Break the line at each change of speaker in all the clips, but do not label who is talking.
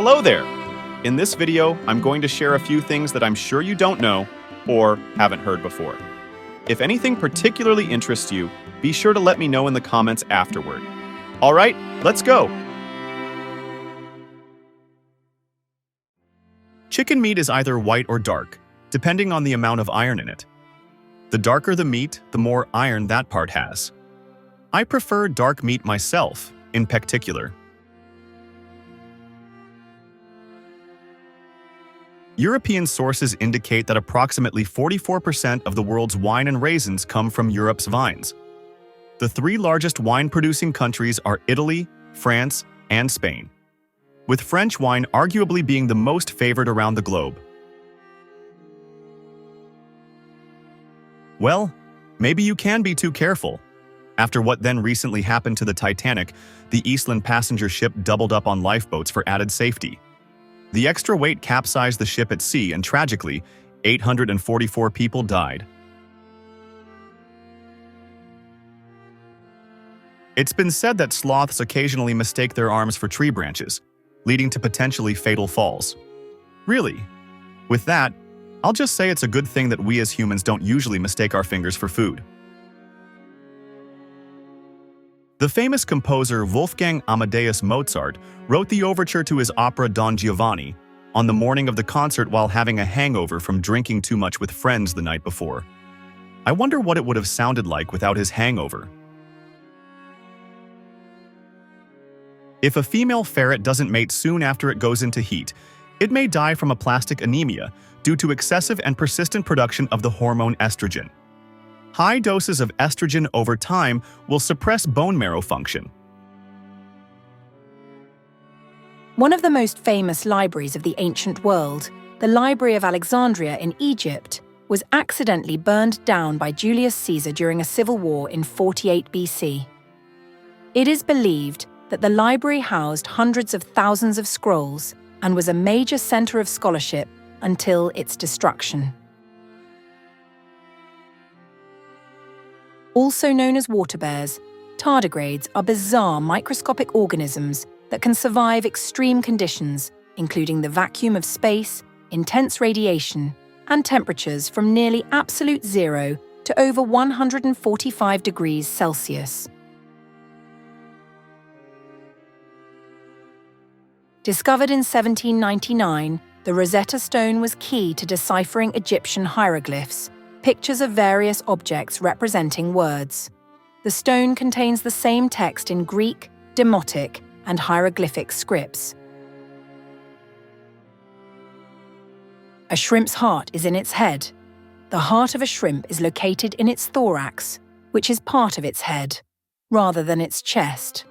Hello there! In this video, I'm going to share a few things that I'm sure you don't know or haven't heard before. If anything particularly interests you, be sure to let me know in the comments afterward. All right, let's go! Chicken meat is either white or dark, depending on the amount of iron in it. The darker the meat, the more iron that part has. I prefer dark meat myself, in particular. European sources indicate that approximately 44% of the world's wine and raisins come from Europe's vines. The three largest wine-producing countries are Italy, France, and Spain, with French wine arguably being the most favored around the globe. Well, maybe you can be too careful. After what then recently happened to the Titanic, the Eastland passenger ship doubled up on lifeboats for added safety. The extra weight capsized the ship at sea and tragically, 844 people died. It's been said that sloths occasionally mistake their arms for tree branches, leading to potentially fatal falls. Really? With that, I'll just say it's a good thing that we as humans don't usually mistake our fingers for food. The famous composer Wolfgang Amadeus Mozart wrote the overture to his opera Don Giovanni on the morning of the concert while having a hangover from drinking too much with friends the night before. I wonder what it would have sounded like without his hangover. If a female ferret doesn't mate soon after it goes into heat, it may die from aplastic anemia due to excessive and persistent production of the hormone estrogen. High doses of estrogen over time will suppress bone marrow function.
One of the most famous libraries of the ancient world, the Library of Alexandria in Egypt, was accidentally burned down by Julius Caesar during a civil war in 48 BC. It is believed that the library housed hundreds of thousands of scrolls and was a major center of scholarship until its destruction. Also known as water bears, tardigrades are bizarre microscopic organisms that can survive extreme conditions, including the vacuum of space, intense radiation, and temperatures from nearly absolute zero to over 145 degrees Celsius. Discovered in 1799, the Rosetta Stone was key to deciphering Egyptian hieroglyphs, pictures of various objects representing words. The stone contains the same text in Greek, Demotic, and hieroglyphic scripts. A shrimp's heart is in its head. The heart of a shrimp is located in its thorax, which is part of its head, rather than its chest.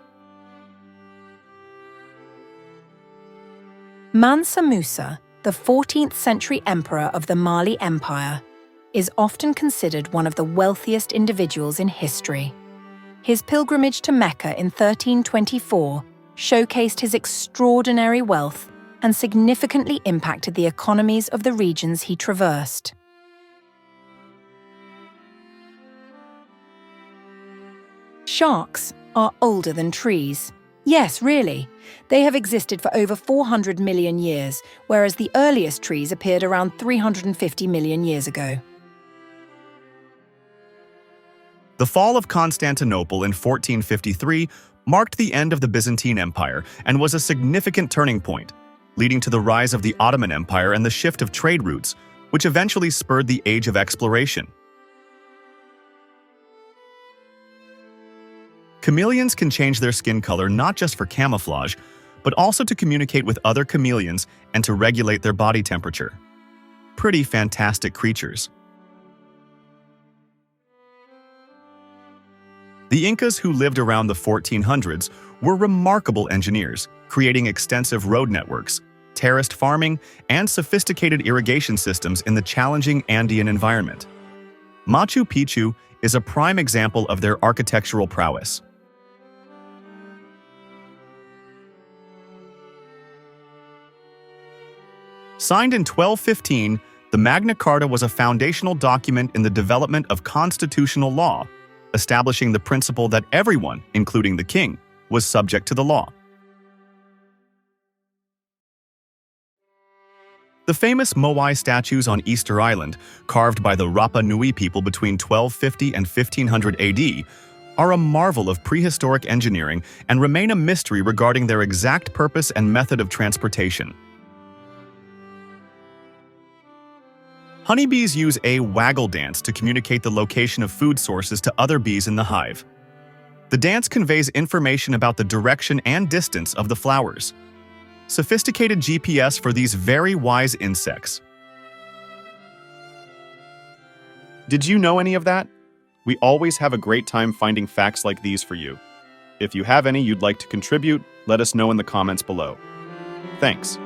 Mansa Musa, the 14th century emperor of the Mali Empire, is often considered one of the wealthiest individuals in history. His pilgrimage to Mecca in 1324 showcased his extraordinary wealth and significantly impacted the economies of the regions he traversed. Sharks are older than trees. Yes, really. They have existed for over 400 million years, whereas the earliest trees appeared around 350 million years ago.
The fall of Constantinople in 1453 marked the end of the Byzantine Empire and was a significant turning point, leading to the rise of the Ottoman Empire and the shift of trade routes, which eventually spurred the Age of Exploration. Chameleons can change their skin color not just for camouflage, but also to communicate with other chameleons and to regulate their body temperature. Pretty fantastic creatures. The Incas, who lived around the 1400s, were remarkable engineers, creating extensive road networks, terraced farming, and sophisticated irrigation systems in the challenging Andean environment. Machu Picchu is a prime example of their architectural prowess. Signed in 1215, the Magna Carta was a foundational document in the development of constitutional law, establishing the principle that everyone, including the king, was subject to the law. The famous Moai statues on Easter Island, carved by the Rapa Nui people between 1250 and 1500 AD, are a marvel of prehistoric engineering and remain a mystery regarding their exact purpose and method of transportation. Honeybees use a waggle dance to communicate the location of food sources to other bees in the hive. The dance conveys information about the direction and distance of the flowers. Sophisticated GPS for these very wise insects. Did you know any of that? We always have a great time finding facts like these for you. If you have any you'd like to contribute, let us know in the comments below. Thanks.